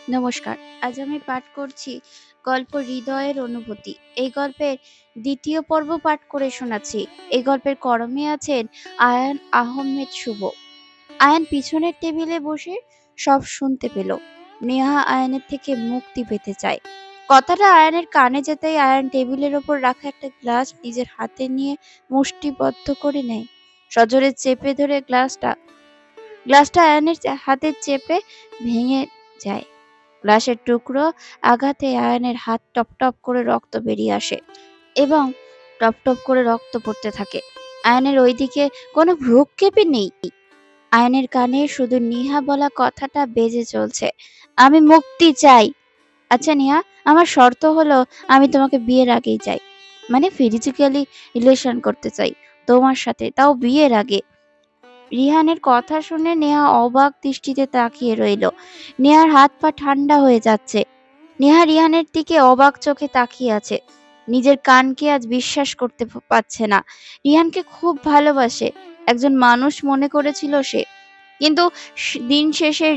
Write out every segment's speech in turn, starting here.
নমস্কার। আজ আমি পাঠ করছি গল্প হৃদয়ের অনুভূতি। এই গল্পের ২য় পর্ব পাঠ করে শোনাচ্ছি। এই গল্পের কলমে আছেন আয়ান আহমেদ শুভ। আয়ান পিছনের টেবিলে বসে সব শুনতে পেল। নেহা আয়ানের থেকে মুক্তি পেতে চায়। কথাটা আয়ানের কানে যেতেই আয়ান টেবিলের ওপর রাখা একটা গ্লাস নিজের হাতে নিয়ে মুষ্টিবদ্ধ করে নেয়। সজোরে চেপে ধরে গ্লাসটা আয়ানের হাতে চেপে ভেঙে যায়। গ্লাসের টুকরো আঘাতে আয়ানের হাত টপ টপ করে রক্ত বেরিয়ে আসে এবং টপ টপ করে রক্ত পড়তে থাকে। আয়ানের ওইদিকে কোনো ভ্রুক্ষেপই নেই। আয়ানের কানে শুধু নিহা বলা কথাটা বেজে চলছে, আমি মুক্তি চাই। আচ্ছা নিহা, আমার শর্ত হলো আমি তোমাকে বিয়ের আগেই চাই, মানে ফিজিক্যালি রিলেশন করতে চাই তোমার সাথে, তাও বিয়ের আগে। রিহানের কথা শুনে নেহা অবাক দৃষ্টিতে তাকিয়ে রইল। নেহার হাত পা ঠান্ডা হয়ে যাচ্ছে। নেহা রিহানের দিকে অবাক চোখে তাকিয়ে আছে। নিজের কানকে আজ বিশ্বাস করতে পারছে না। রিহানকে খুব ভালোবাসে, একজন মানুষ মনে করেছিল সে। কিন্তু দিন শেষে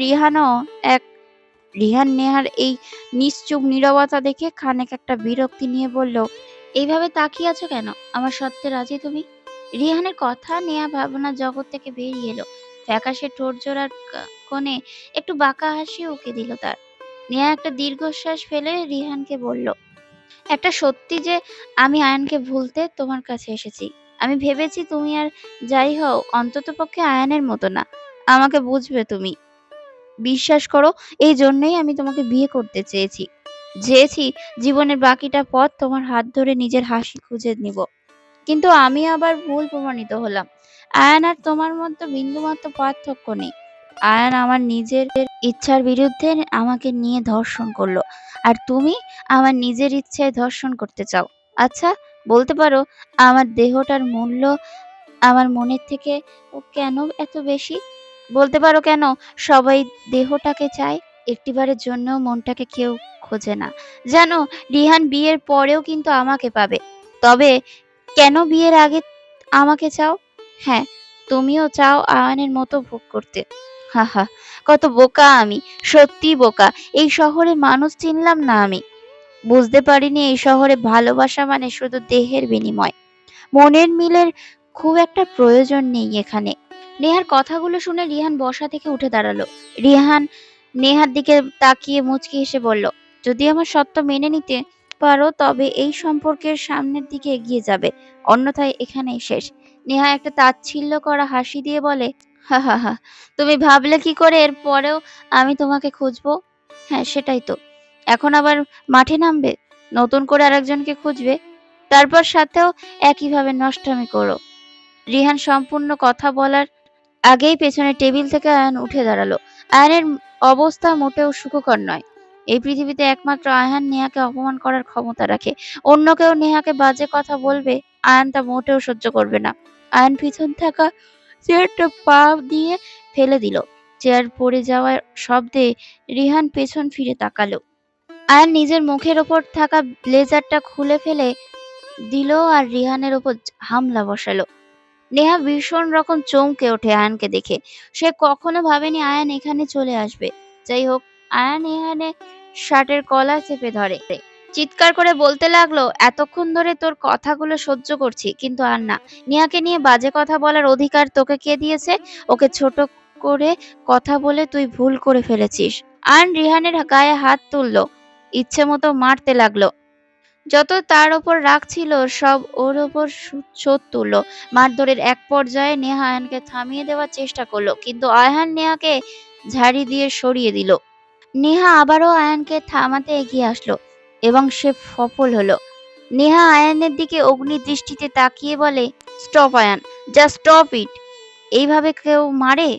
রিহান নেহার এই নিশ্চুপ নীরবতা দেখে খানিক একটা বিরক্তি নিয়ে বলল, এইভাবে তাকিয়ে আছো কেন? আমার সত্যি রাজি তুমি? রিহানের কথা নেয়া ভাবনার জগৎ থেকে বেরিয়ে এলো। ফ্যাকাশে ঠোঁট জোড়ার কোণে একটু বাঁকা হাসি উকি দিল তার। নেহা একটা দীর্ঘশ্বাস ফেলে রিহানকে বলল, একটা সত্যি যে আমি আয়ানকে ভুলতে তোমার কাছে এসেছি। আমি ভেবেছি তুমি আর যাই হও অন্ততপক্ষে আয়ানের মতো না, আমাকে বুঝবে তুমি। বিশ্বাস করো, এই জন্যই আমি তোমাকে বিয়ে করতে চেয়েছি জীবনের বাকিটা পথ তোমার হাত ধরে নিজের হাসি খুঁজে নিব। কিন্তু আমি আবার ভুল প্রমাণিত হলাম। আয়ান আর তোমার মধ্যে বিন্দুমাত্র পার্থক্য নেই। আয়ান আমার নিজের ইচ্ছার বিরুদ্ধে আমাকে নিয়ে ধর্ষণ করলো, আর তুমি আমার নিজের ইচ্ছায় ধর্ষণ করতে চাও। আচ্ছা, বলতে পারো আমার দেহটার মূল্য আমার মনের থেকে ও কেন এত বেশি? বলতে পারো কেন সবাই দেহটাকে চায়, একটিবারের জন্য মনটাকে কেউ খোঁজে না? জানো, রিহান বিয়ের পরেও কিন্তু আমাকে পাবে। তবে কেন বিয়ের আগে আমাকে চাও? হ্যাঁ, তুমিও চাও আয়ানের মতো ভোগ করতে। হা হা, কত বোকা আমি, সত্যি বোকা। এই শহরে মানুষ চিনলাম না আমি। বুঝতে পারিনি এই শহরে ভালোবাসা মানে শুধু দেহের বিনিময়, মনের মিলের খুব একটা প্রয়োজন নেই এখানে। নেহার কথাগুলো শুনে রিহান বসা থেকে উঠে দাঁড়ালো। রিহান নেহার দিকে তাকিয়ে মুচকি হেসে বলল, যদি আমার সত্য মেনে নিতে পারো তবে এই সম্পর্কের সামনের দিকে এগিয়ে যাবে, অন্যথায় এখানেই শেষ। নেহা একটা তাচ্ছিল্য করা হাসি দিয়ে বলে, হা হা হা, তুমি ভাবলে কি করে এর পরেও আমি তোমাকে খুঁজবো? হ্যাঁ, সেটাই তো। এখন আবার মাঠে নামবে, নতুন করে আরেকজনকে খুঁজবে, তারপর সাথেও একইভাবে নষ্টামি করো। রিহান সম্পূর্ণ কথা বলার আগেই পেছনের টেবিল থেকে আয়ান উঠে দাঁড়ালো। আয়ানের অবস্থা মোটেও সুখকর নয়। এই পৃথিবীতে একমাত্র আয়ান নেহাকে অপমান করার ক্ষমতা রাখে। অন্য কেউ নেহাকে বাজে কথা বলবে, আয়ান তা মোটেও সহ্য করবে না। আয়ান পিছন থাকা চেয়ারটা পা দিয়ে ফেলে দিল। চেয়ার পড়ে যাওয়ার শব্দে রিহান পেছন ফিরে তাকালো। আয়ান নিজের মুখের ওপর থাকা ব্লেজারটা খুলে ফেলে দিল আর রিহানের ওপর হামলা বসালো। নেহা ভীষণ রকম চমকে ওঠে আয়ানকে দেখে। সে কখনো ভাবেনি আয়ান এখানে চলে আসবে। যাই হোক, আয়ান এখানে শার্টের কলার চেপে ধরে, চিৎকার করে বলতে লাগলো, এতক্ষণ ধরে তোর কথাগুলো সহ্য করছি, কিন্তু আর না। নেহাকে নিয়ে বাজে কথা বলার অধিকার তোকে কে দিয়েছে? ওকে ছোট করে কথা বলে তুই ভুল করে ফেলেছিস। আয়ান রিহানের গায়ে হাত তুললো, ইচ্ছে মতো মারতে লাগলো। যত তার ওপর রাগ ছিল সব ওর ওপর শোধ তুলল। মারধরের এক পর্যায়ে নেহা আয়ানকে থামিয়ে দেওয়ার চেষ্টা করলো, কিন্তু আয়ান নেহাকে ঝাড়ি দিয়ে সরিয়ে দিল। নেহা আবারও আয়ানকে থামাতে এগিয়ে আসলো এবং সে সফল হলো। নেহা আয়ানের দিকে অগ্নি দৃষ্টিতে তাকিয়ে বলে, stop Ayaan, just stop it. এইভাবে কেউ মারে?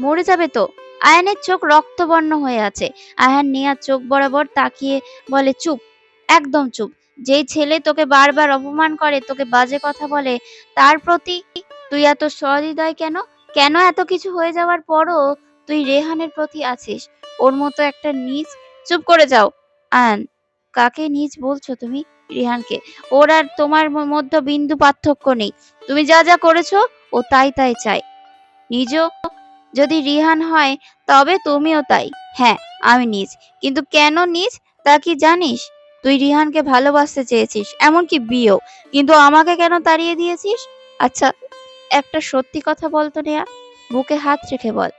মরে যাবে তো। আয়ানের চোখ রক্তবর্ণ হয়ে আছে। আয়ান নেহার চোখ বরাবর তাকিয়ে বলে, চুপ, একদম চুপ। যেই ছেলে তোকে বারবার অপমান করে, তোকে বাজে কথা বলে, তার প্রতি তুই এত সহৃদয় কেন? কেন এত কিছু হয়ে যাওয়ার পরও তুই রেহানের প্রতি আছিস? ওর মতো একটা নীচ। চুপ করে যাও। আয়ান, কাকে নীচ বলছো তুমি? রিহানকে। ওর আর তোমার মধ্যে বিন্দু পার্থক্য নেই। তুমি যা যা করেছো ও তাই তাই চায়। নিজেও যদি রিহান হয় তবে তুমিও তাই। হ্যাঁ, আমি নিজ। কিন্তু কেন নিজ তা কি জানিস? তুই রিহানকে ভালোবাসতে চেয়েছিস, এমনকি বিয়েও। কিন্তু আমাকে কেন তাড়িয়ে দিয়েছিস? আচ্ছা, একটা সত্যি কথা বল তো নেহা। বুকে হাত রেখে বল।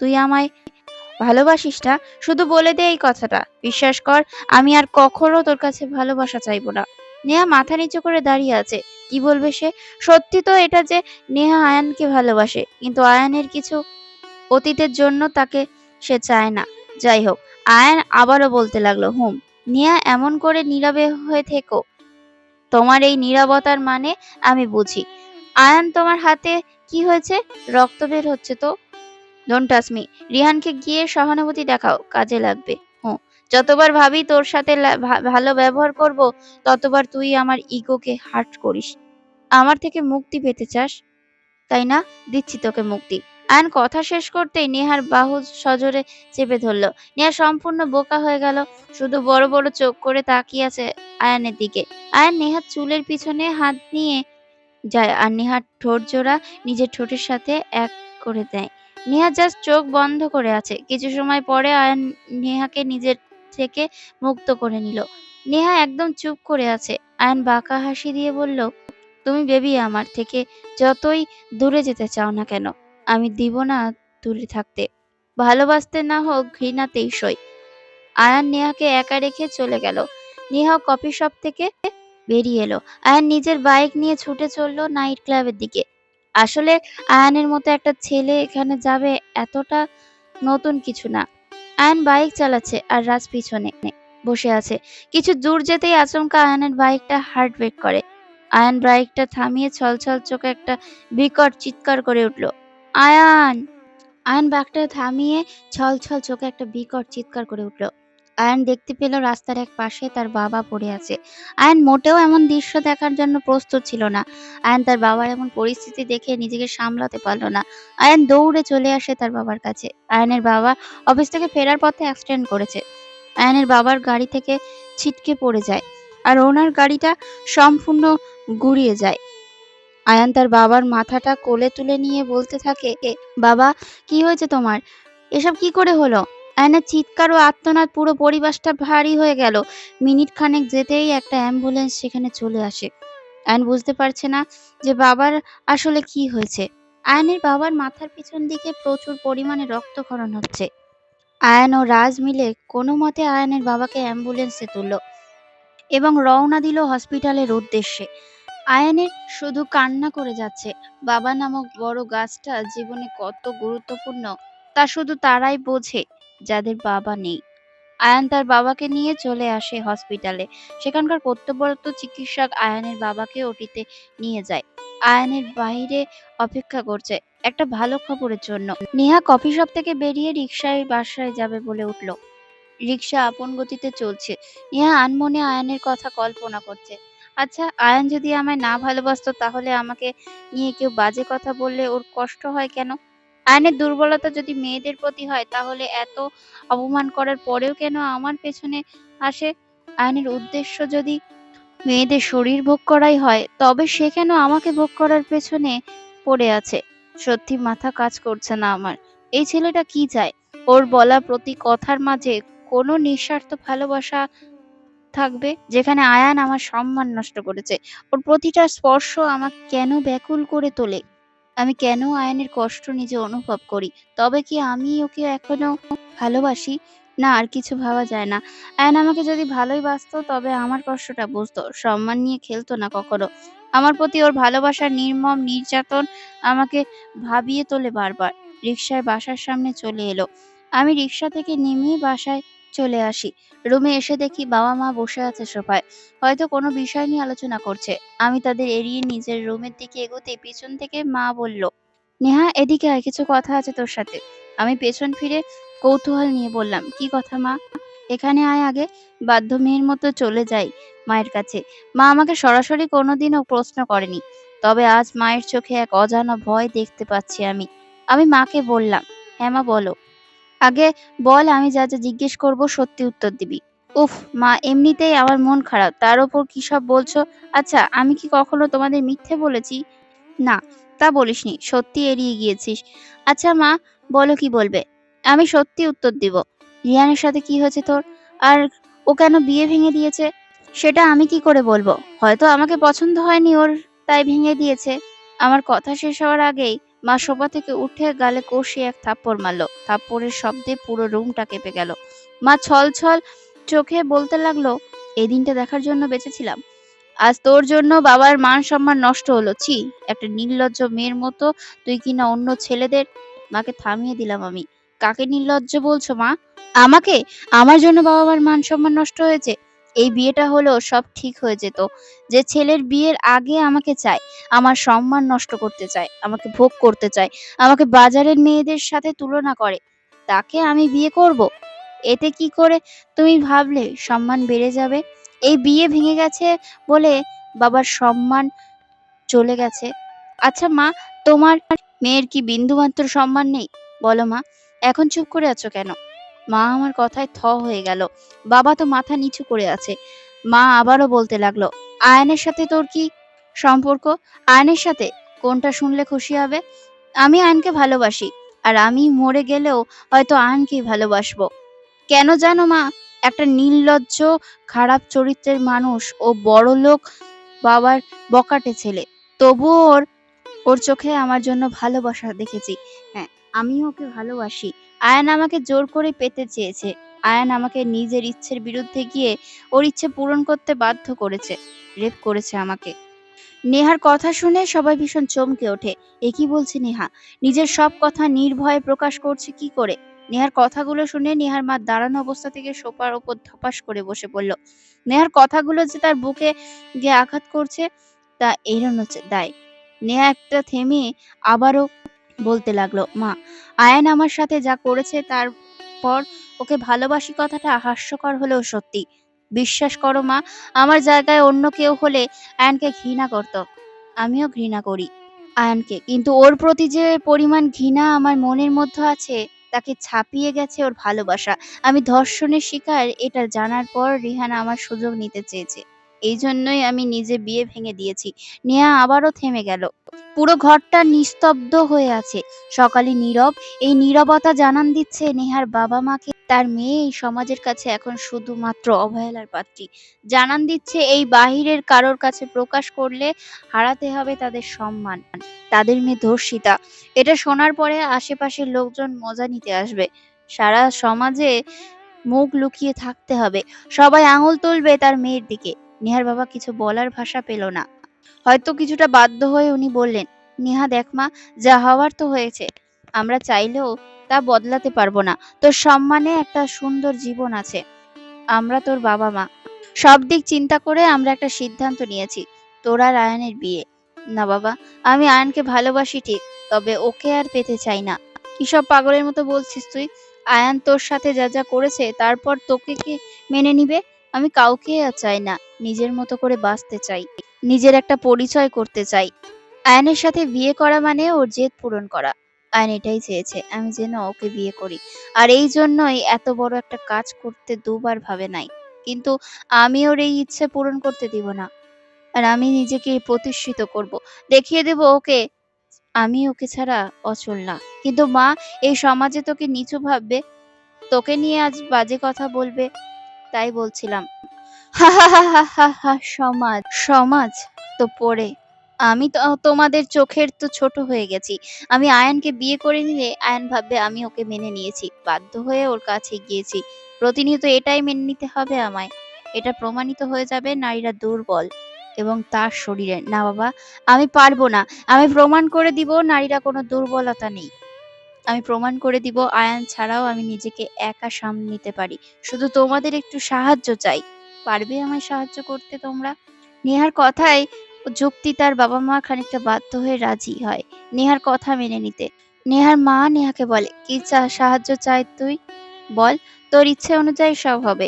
তুই আমায় ভালোবাসিস না? শুধু বলে দে এই কথাটা। বিশ্বাস কর, আমি আর কখনো তোর কাছে ভালোবাসা চাইবো না। নেহা মাথা নিচু করে দাঁড়িয়ে আছে। কি বলবে সে? সত্যি তো এটা যে নেহা আয়ানকে ভালোবাসে, কিন্তু আয়ানের কিছু অতীতের জন্য তাকে সে চায় না। যাই হোক, আয়ান আবারও বলতে লাগলো, হুম। নেহা এমন করে নীরবে হয়ে থেকো। তোমার এই নীরবতার মানে আমি বুঝি। আয়ান, তোমার হাতে কি হয়েছে? রক্ত বের হচ্ছে তো। Don't touch me. রিহানকে গিয়ে সহানুভূতি দেখাও, কাজে লাগবে। হুঁ। যতবার ভাবি তোর সাথে ভালো ব্যবহার করব, ততবার তুই আমার ইগোকে হার্ট করিস। আমার থেকে মুক্তি পেতে চাস, তাই না? দিচ্ছি তোকে মুক্তি। আয়ান কথা শেষ করতেই নেহার বাহু সজোরে চেপে ধরল। নেহা সম্পূর্ণ বোকা হয়ে গেল। শুধু বড় বড় চোখ করে তাকিয়ে আছে আয়ানের দিকে। আয়ান নেহার চুলের পিছনে হাত নিয়ে যায় আর নেহার ঠোঁট জোড়া নিজের ঠোঁটের সাথে এক করে দেয়। নেহা জাস্ট চোখ বন্ধ করে আছে। কিছু সময় পরে আয়ান নেহাকে নিজের থেকে মুক্ত করে নিল। নেহা একদম চুপ করে আছে। আয়ান বাঁকা হাসি দিয়ে বলল, তুমি বেবি আমার থেকে যতই দূরে যেতে চাও না কেন, আমি দিব না দূরে থাকতে। ভালোবাসতে না হোক ঘৃণাতেই সই। আয়ান নেহাকে একা রেখে চলে গেল। নেহা কফি শপ থেকে বেরিয়ে এলো। আয়ান নিজের বাইক নিয়ে ছুটে চললো নাইট ক্লাবের দিকে। আসলে আয়ানের মতো একটা ছেলে এখানে যাবে এতটা নতুন কিছু না। আয়ান বাইক চালাচ্ছে আর রাজ পিছনে বসে আছে। কিছু দূর যেতেই আচমকা আয়ানের বাইকটা হার্ট ব্রেক করে। আয়ান বাইকটা থামিয়ে ছলছল চোখে একটা বিকট চিৎকার করে উঠল, আয়ান! আয়ান বাইকটা থামিয়ে ছলছল চোখে একটা বিকট চিৎকার করে উঠল। আয়ান দেখতে পেল রাস্তার এক পাশে তার বাবা পড়ে আছে। আয়ান মোটেও এমন দৃশ্য দেখার জন্য প্রস্তুত ছিল না। আয়ান তার বাবার এমন পরিস্থিতি দেখে নিজেকে সামলাতে পারল না। আয়ান দৌড়ে চলে আসে তার বাবার কাছে। আয়ানের বাবা অফিস থেকে ফেরার পথে অ্যাক্সিডেন্ট করেছে। আয়ানের বাবার গাড়ি থেকে ছিটকে পড়ে যায় আর ওনার গাড়িটা সম্পূর্ণ গুড়িয়ে যায়। আয়ান তার বাবার মাথাটা কোলে তুলে নিয়ে বলতে থাকে, বাবা, কি হয়েছে তোমার? এসব কি করে হলো? আয়নার চিৎকার ও আর্তনাদ পুরো পরিবেশটা ভারী হয়ে গেল। মিনিট খানেক যেতেই একটা অ্যাম্বুলেন্স সেখানে চলে আসে। আয়ন বুঝতে পারছে না যে বাবার আসলে কি হয়েছে। আয়নের বাবার মাথার পিছন দিকে প্রচুর পরিমাণে রক্তক্ষরণ হচ্ছে। আয়ান ও রাজ মিলে কোনো মতে আয়ানের বাবাকে অ্যাম্বুলেন্সে তুলল এবং রওনা দিল হসপিটালের উদ্দেশ্যে। আয়ানের শুধু কান্না করে যাচ্ছে। বাবা নামক বড় গাছটা জীবনে কত গুরুত্বপূর্ণ তা শুধু তারাই বোঝে যাদের বাবা নেই। আয়ান তার বাবাকে নিয়ে চলে আসে হসপিটালে। সেখানকার কর্তব্যরত চিকিৎসক আয়ানের বাবাকে ওটিতে নিয়ে যায়। আয়ানের বাইরে অপেক্ষা করছে একটা ভালো খবরের জন্য। নেহা কফি শপ থেকে বেরিয়ে রিকশায় বাসায় যাবে বলে উঠল। রিকশা আপন গতিতে চলছে। নেহা আনমনে আয়ানের কথা কল্পনা করছে। আচ্ছা, আয়ান যদি আমায় না ভালোবাসতো তাহলে আমাকে নিয়ে কেউ বাজে কথা বললে ওর কষ্ট হয় কেন? আয়ানের দুর্বলতা যদি মেয়েদের প্রতি হয় তাহলে এত অপমান করার পরেও কেন আমার পেছনে আসে? আয়ানের উদ্দেশ্য যদি মেয়েদের শরীর ভোগ করাই হয় তবে সে কেন আমাকে ভোগ করার পেছনে পড়ে আছে? সত্যি মাথা কাজ করছে না আমার। এই ছেলেটা কি চায়? ওর বলা প্রতি কথার মাঝে কোনো নিঃস্বার্থ ভালোবাসা থাকবে যেখানে আয়ান আমার সম্মান নষ্ট করেছে। ওর প্রতিটা স্পর্শ আমাকে কেন ব্যাকুল করে তোলে? আমি কেন আয়ানের কষ্ট নিজে অনুভব করি? তবে কি আমি ওকে এখনো ভালোবাসি? না, আর কিছু ভাবা যায় না। আয়ান আমাকে যদি ভালোই বাসতো তবে আমার কষ্টটা বুঝতো। সম্মান নিয়ে খেলতো না কখনো। আমার প্রতি ওর ভালোবাসার নির্মম নির্যাতন আমাকে ভাবিয়ে তোলে বারবার। রিকশায় বাসার সামনে চলে এলো। আমি রিকশা থেকে নেমেই বাসায় চলে আসি। রুমে এসে দেখি বাবা-মা বসে আছে সোফায়। হয়তো কোনো বিষয় নিয়ে আলোচনা করছে। আমি তাদের এড়িয়ে নিজের রুমের দিকে এগোতেই পিছন থেকে মা বলল, নেহা, এদিকে আয়, কিছু কথা আছে তোর সাথে। আমি পেছন ফিরে কৌতূহল নিয়ে বললাম, কি কথা মা? এখানে আয় আগে। বাধ্য মেয়ের মতো চলে যাই মায়ের কাছে। মা আমাকে সরাসরি কোনোদিনও প্রশ্ন করেনি। তবে আজ মায়ের চোখে এক অজানা ভয় দেখতে পাচ্ছি আমি। আমি মাকে বললাম, হ্যাঁ মা, বলো। আগে বল, আমি যা যা জিজ্ঞেস করব সত্যি উত্তর দিবি। উফ মা, এমনিতেই আমার মন খারাপ, তার ওপর কি সব বলছো? আচ্ছা, আমি কি কখনো তোমাদের মিথ্যে বলেছি? না, তা বলিসনি, সত্যি এড়িয়ে গিয়েছিস। আচ্ছা মা, বলো কি বলবে? আমি সত্যি উত্তর দিব। রিয়ানের সাথে কি হয়েছে তোর? আর ও কেন বিয়ে ভেঙে দিয়েছে? সেটা আমি কি করে বলবো? হয়তো আমাকে পছন্দ হয়নি ওর, তাই ভেঙে দিয়েছে। আমার কথা শেষ হওয়ার আগেই মা সোফা থেকে উঠে গালে কষিয়ে এক থাপ্পড় মারল। থাপ্পড়ের শব্দে পুরো রুমটা কেঁপে গেল। মা ছল ছল চোখে বলতে লাগলো, এই দিনটা দেখার জন্য বেঁচেছিলাম। আজ তোর জন্য বাবার মান সম্মান নষ্ট হলো। ছি, একটা নির্লজ্জ মেয়ের মতো তুই কিনা অন্য ছেলেদের। মাকে থামিয়ে দিলাম আমি। কাকে নির্লজ্জ বলছো মা? আমাকে? আমার জন্য বাবা মার মান সম্মান নষ্ট হয়েছে? এই বিয়েটা হলো সব ঠিক হয়ে যেত। যে ছেলের বিয়ের আগে আমাকে চায়, আমার সম্মান নষ্ট করতে চায়, আমাকে ভোগ করতে চায়, আমাকে বাজারের মেয়েদের সাথে তুলনা করে, তাকে আমি বিয়ে করব? এতে কি করে তুমি ভাবলে সম্মান বেড়ে যাবে? এই বিয়ে ভেঙে গেছে বলে বাবার সম্মান চলে গেছে। আচ্ছা মা, তোমার মেয়ের কি বিন্দুমাত্র সম্মান নেই? বলো মা, এখন চুপ করে আছো কেন? মা আমার কথায় থ হয়ে গেল। বাবা তো মাথা নিচু করে আছে। মা আবারও বলতে লাগলো, আয়নের সাথে তোর কি সম্পর্ক? আয়নের সাথে? কোনটা শুনলে খুশি হবে? আমি আয়নকে ভালোবাসি। আর আমি মরে গেলেও হয়তো আয়নকেই ভালোবাসবো। কেন জানো মা? একটা নির্লজ্জ, খারাপ চরিত্রের মানুষ ও বড়লোক বাবার বকাটে ছেলে। তবুও ওর ওর চোখে আমার জন্য ভালোবাসা দেখেছি। হ্যাঁ, আমিও ওকে ভালোবাসি। আয়ান আমাকে জোর করে পেতে চেয়েছে। আয়ান আমাকে নিজের ইচ্ছের বিরুদ্ধে গিয়ে ওর ইচ্ছে পূরণ করতে বাধ্য করেছে। রেপ করেছে আমাকে। নেহার কথা শুনে সবাই ভীষণ চমকে ওঠে। এ কি বলছে নেহা? নিজের সব কথা নির্ভয়ে প্রকাশ করছে কি করে? নেহার কথাগুলো শুনে নেহার মা দাঁড়ানো অবস্থা থেকে সোফার ওপর ধপাস করে বসে পড়ল। নেহার কথাগুলো যে তার বুকে গিয়ে আঘাত করছে তা এড়ানো দায়। নেহা একটা থেমে আবারও বলতে লাগলো, মা, আয়ান আমার সাথে যা করেছে তারপর ওকে ভালোবাসি কথাটা হাস্যকর হলেও সত্যি। বিশ্বাস করো মা, আমার জায়গায় অন্য কেউ হলে আয়ানকে ঘৃণা করত। আমিও ঘৃণা করি আয়ানকে, কিন্তু ওর প্রতি যে পরিমাণ ঘৃণা আমার মনের মধ্যে আছে তাকে ছাপিয়ে গেছে ওর ভালোবাসা। আমি ধর্ষণের শিকার এটা জানার পর রিহান আমার সুযোগ নিতে চেয়েছে। এই জন্যই আমি নিজে বিয়ে ভেঙে দিয়েছি। নেহা আবারও থেমে গেল। পুরো ঘরটা নিস্তব্ধ হয়ে আছে। সকালে নীরব। এই নীরবতা জানান দিচ্ছে নেহার বাবা মাকে তার মেয়ে এই সমাজের কাছে এখন শুধুমাত্র অবহেলার পাত্রী। জানান দিচ্ছে এই বাহিরের কারোর কাছে প্রকাশ করলে হারাতে হবে তাদের সম্মান। তাদের মেয়ে ধর্ষিতা। এটা শোনার পরে আশেপাশের লোকজন মজা নিতে আসবে। সারা সমাজে মুখ লুকিয়ে থাকতে হবে। সবাই আঙুল তুলবে তার মেয়ের দিকে। নেহার বাবা কিছু বলার ভাষা পেল না। হয়তো কিছুটা বাধ্য হয়ে উনি বললেন, নেহা দেখ মা, যা হওয়ার তো হয়েছে। আমরা চাইলেও তা বদলাতে পারবো না। তোর সম্মানে একটা সুন্দর জীবন আছে। আমরা তোর বাবা মা। সব দিক চিন্তা করে আমরা একটা সিদ্ধান্ত নিয়েছি, তোর আর আয়ানের বিয়ে। না বাবা, আমি আয়ানকে ভালোবাসি ঠিক, তবে ওকে আর পেতে চাই না। কিসব পাগলের মতো বলছিস তুই? আয়ান তোর সাথে যা যা করেছে তারপর তোকে কে মেনে নিবে? আমি কাউকে আর চাই না। নিজের মতো করে বাঁচতে চাই, নিজের একটা পরিচয় করতে চাই। আয়ানের সাথে বিয়ে করা মানে ওর জেদ পূরণ করা। আয়ান এটাই চেয়েছে, আমি যেন ওকে বিয়ে করি। আর এই জন্যই এত বড় একটা কাজ করতে দুবার ভাবে নাই। কিন্তু আমি ওর এই ইচ্ছে পূরণ করতে দিব না। আর আমি নিজেকে প্রতিষ্ঠিত করব। দেখিয়ে দেব ওকে আমি ওকে ছাড়া অচল না। কিন্তু মা, এই সমাজে তোকে নিচু ভাববে, তোকে নিয়ে আজ বাজে কথা বলবে, তাই বলছিলাম। হা হা হা হা হা হা। সমাজ, সমাজ তো পড়ে। আমি তো তোমাদের চোখের তো ছোট হয়ে গেছি। আমি আয়ানকে বিয়ে করে নিলে আয়ান ভাববে আমি ওকে মেনে নিয়েছি, বাধ্য হয়ে ওর কাছে গিয়েছি। প্রতিনিয়ত এটাই মেনে নিতে হবে আমায়। এটা প্রমাণিত হয়ে যাবে নারীরা দুর্বল এবং তার শরীরে। না বাবা, আমি পারবো না। আমি প্রমাণ করে দিব নারীরা কোনো দুর্বলতা নেই। আমি প্রমাণ করে দিব আয়ান ছাড়াও আমি নিজেকে একা সামলে নিতে পারি। শুধু তোমাদের একটু সাহায্য চাই। পারবে আমায় সাহায্য করতে তোমরা? নেহার কথায় যুক্তি তার বাবা মা খানিকটা বাধ্য হয়ে রাজি হয় নেহার কথা মেনে নিতে। নেহার মা নেহাকে বলে, কি সাহায্য চাই তুই? বল, তোর ইচ্ছে অনুযায়ী সব হবে।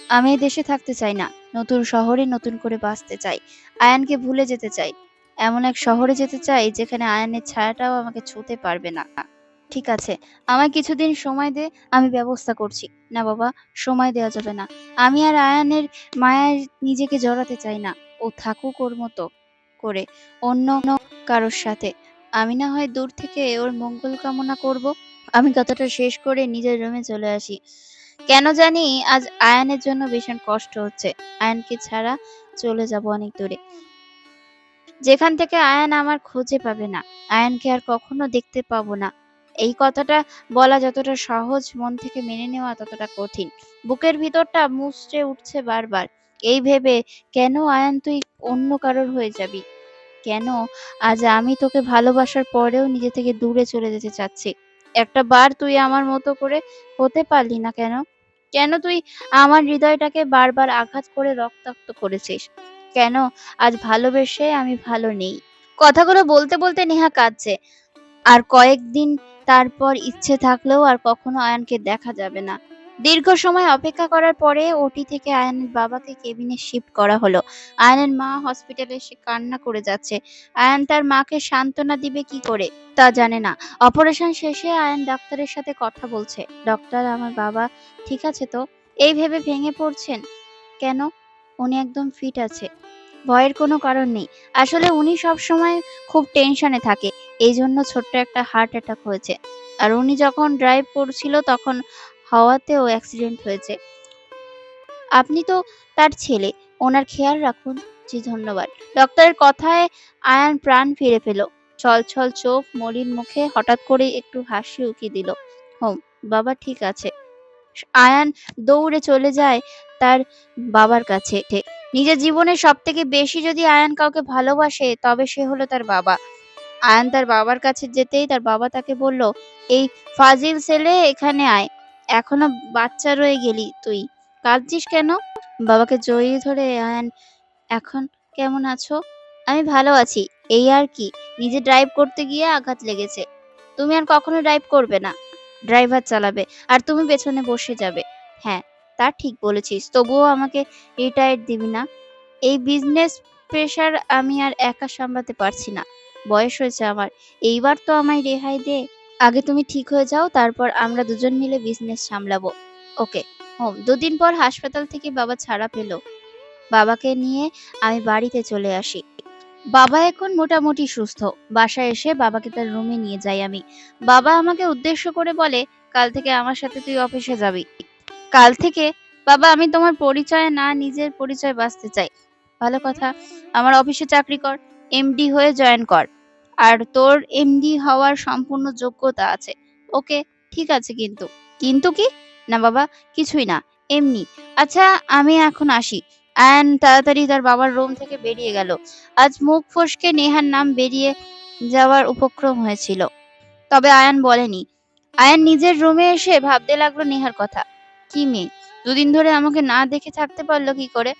আমি এই দেশে থাকতে চাই না। নতুন শহরে নতুন করে বাঁচতে চাই। আয়ানকে ভুলে যেতে চাই। এমন এক শহরে যেতে চাই যেখানে আয়ানের ছায়াটাও আমাকে ছুঁতে পারবে না। ঠিক আছে, আমায় কিছুদিন সময় দে, আমি ব্যবস্থা করছি। না বাবা, সময় দেওয়া যাবে না। আমি আর আয়ানের মায়ায় নিজেকে জড়াতে চাই না। ও থাকুক ওর মতো করে অন্য কারোর সাথে। আমি না হয় দূর থেকে ওর মঙ্গল কামনা করব। আমি কথাটা শেষ করে নিজের রুমে চলে আসি। কেন জানি আজ আয়ানের জন্য ভীষণ কষ্ট হচ্ছে। আয়ানকে ছাড়া চলে যাব অনেক দূরে। যেখান থেকে আয়ান আমার খুঁজে পাবে না। আয়ানকে আর কখনো দেখতে পাবো না। এই কথাটা বলা যতটা সহজ, মন থেকে মেনে নেওয়া ততটা কঠিন। বুকের ভিতরটা মুচড়ে উঠছে বারবার। এই ভেবে, কেন আয়ান তুই অন্য কারোর হয়ে যাবি? কেন আজ আমি তোকে ভালোবাসার পরেও নিজে থেকে দূরে চলে যেতে চাচ্ছি? একটা বার তুই আমার মতো করে হতে পারলি না কেন? কেন তুই আমার হৃদয়টাকে বারবার আঘাত করে রক্তাক্ত করেছিস? কেন আজ ভালোবেসে আমি ভালো নেই? কথাগুলো বলতে বলতে নেহা কাঁদছে। আর কয়েকদিন তারপর ইচ্ছে থাকলেও আর কখনো আয়ানকে দেখা যাবে না। দীর্ঘ সময় অপেক্ষা করার পরে ওটি থেকে আয়ানের বাবাকে কেবিনে শিফট করা হলো। আয়ানের মা হসপিটালে এসে কান্না করে যাচ্ছে। আয়ান তার মাকে সান্ত্বনা দিবে কি করে তা জানে না। অপারেশন শেষে আয়ান ডাক্তারের সাথে কথা বলছে। ডক্টর, আমার বাবা ঠিক আছে তো? এই ভেবে ভেঙে পড়ছেন। কেন? উনি একদম ফিট আছে। ভয়ের কোনো কারণ নেই। আসলে উনি সবসময় খুব টেনশনে থাকে। এইজন্য ছোট্ট একটা হার্ট অ্যাটাক হয়েছে। আর উনি যখন ড্রাইভ করছিল তখন হাওয়াতেও অ্যাক্সিডেন্ট হয়েছে। আপনি তো তার ছেলে। ওনার খেয়াল রাখুন। জি, ধন্যবাদ। ডক্টরের কথায় আয়ান প্রাণ ফিরে পেল। ছলছল চোখ, মলিন মুখে হঠাৎ করে একটু হাসি উকি দিল। হুম, বাবা ঠিক আছে। আয়ান দৌড়ে চলে যায় তার বাবার কাছে। নিজের জীবনের সবথেকে বেশি যদি আয়ান কাউকে ভালোবাসে তবে সে হলো তার বাবা। আয়ান তার বাবার কাছে যেতেই তার বাবা তাকে বলল, এই ফাজিল ছেলে এখানে আয়। এখনো বাচ্চা রয়ে গেলি তুই। কাঁদছিস কেন? বাবাকে জড়িয়ে ধরে আয়ান, এখন কেমন আছো? আমি ভালো আছি। এই আর কি। নিজে ড্রাইভ করতে গিয়ে আঘাত লেগেছে। তুমি আর কখনো ড্রাইভ করবে না। ড্রাইভার চালাবে আর তুমি পেছনে বসে যাবে। হ্যাঁ, তা ঠিক বলেছিস। তবুও আমাকে রিটায়ার দিবি না? এই বিজনেস প্রেশার আমি আর একা সামলাতে পারছি না। বয়স হয়েছে আমার। এইবার তো আমায় রেহাই দে। আগে তুমি ঠিক হয়ে যাও, তারপর আমরা দুজন মিলে বিজনেস সামলাবো। ওকে। হোম। দুদিন পর হাসপাতাল থেকে বাবা ছাড়া পেল। বাবাকে নিয়ে আমি বাড়িতে চলে আসি। বাবা এখন মোটামুটি সুস্থ। বাসায় এসে বাবাকে তার রুমে নিয়ে যাই আমি। বাবা আমাকে উদ্দেশ্য করে বলে, কাল থেকে আমার সাথে তুই অফিসে যাবি। কাল থেকে? বাবা, আমি তোমার পরিচয়ে না নিজের পরিচয় বাঁচতে চাই। ভালো কথা। আমার অফিসে চাকরি কর। এমডি হয়ে জয়েন কর। আর তোর এমডি হওয়ার সম্পূর্ণ যোগ্যতা আছে। ওকে, ঠিক আছে কিন্তু। কিন্তু কি? না বাবা, কিছুই না। এমনি। আচ্ছা, আমি এখন আসি। আয়ান তাড়াতাড়ি তার বাবার রুম থেকে বেরিয়ে গেল। আজ মুখ ফসকে নেহার নাম বেরিয়ে যাওয়ার উপক্রম হয়েছিল। তবে আয়ান বলেনি। আয়ান নিজের রুমে এসে ভাবতে লাগলো নেহার কথা। কি মেয়ে, দুদিন ধরে আমাকে না দেখে থাকতে পারলো কি করে?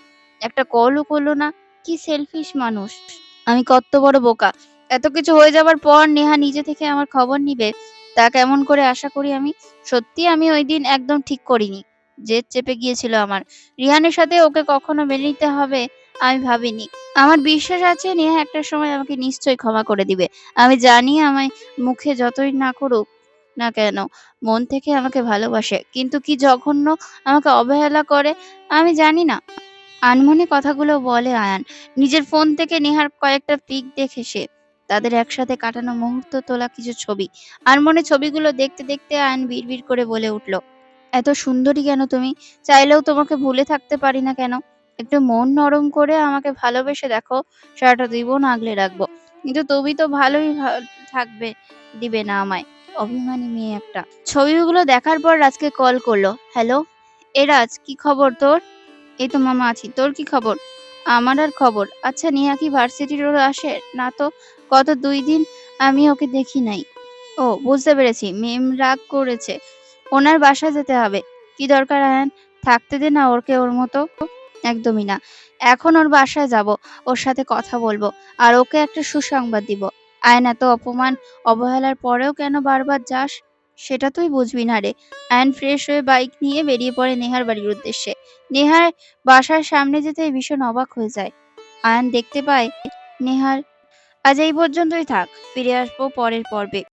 একটা কলও করলো না। কি সেলফিশ মানুষ। আমি কত বড় বোকা। এত কিছু হয়ে যাবার পর নেহা নিজে থেকে আমার খবর নিবে তা কেমন করে আশা করি আমি? সত্যি আমি ওই দিন একদম ঠিক করিনি। জেদ চেপে গিয়েছিল আমার। রিহানের সাথে ওকে কখনো মেনে নিতে হবে আমি ভাবিনি। আমার বিশ্বাস আছে নেহা একটা সময় আমাকে নিশ্চয়ই ক্ষমা করে দিবে। আমি জানি আমায় মুখে যতই না করুক না কেন, মন থেকে আমাকে ভালোবাসে। কিন্তু কি জঘন্য আমাকে অবহেলা করে আমি জানি না। আনমনে কথাগুলো বলে আয়ান। নিজের ফোন থেকে নেহার কয়েকটা পিক দেখে সে। তাদের একসাথে কাটানো মুহূর্ত তোলা কিছু ছবি। আনমনে ছবিগুলো দেখতে দেখতে আয়ান বিড়বিড় করে বলে উঠল, এত সুন্দরী কেন তুমি? চাইলেও তোমাকে ভুলে থাকতে পারি না কেন? একটু মন নরম করে আমাকে ভালোবেসে দেখো, সারাটা জীবন আগলে রাখবো। কিন্তু তুমি তো ভালোই থাকবে দিবে না আমায়। অভিমানী মেয়ে একটা। ছবিগুলো দেখার পর রাজকে কল করলো। হ্যালো, এ রাজ, কি খবর তোর? এই তো মামা আছি। তোর কি খবর? আমার আর খবর। আচ্ছা, নেহা কি ভার্সিটি রোড আসে না তো? গত 2 দিন আমি ওকে দেখি নাই। ও, বুঝতে পেরেছি। মেম রাগ করেছে। ওনার বাসায় যেতে হবে। কি দরকার আয়ান? থাকতে দে না ওকে ওর মতো। একদমই না। এখন ওর বাসায় যাব। ওর সাথে কথা বলবো। আর ওকে একটা সুসংবাদ দিব। আয়ান, এত অপমান অবহেলার পরেও কেন বারবার যাস? সেটা তুই বুঝবি না রে। আয়ান ফ্রেশ হয়ে বাইক নিয়ে বেরিয়ে পড়ে নেহার বাড়ির উদ্দেশ্যে। নেহার বাসার সামনে যেতেই ভীষণ অবাক হয়ে যায়। আয়ান দেখতে পায় নেহার। আজ এই পর্যন্তই থাক। ফিরে আসবো পরের পর্বে।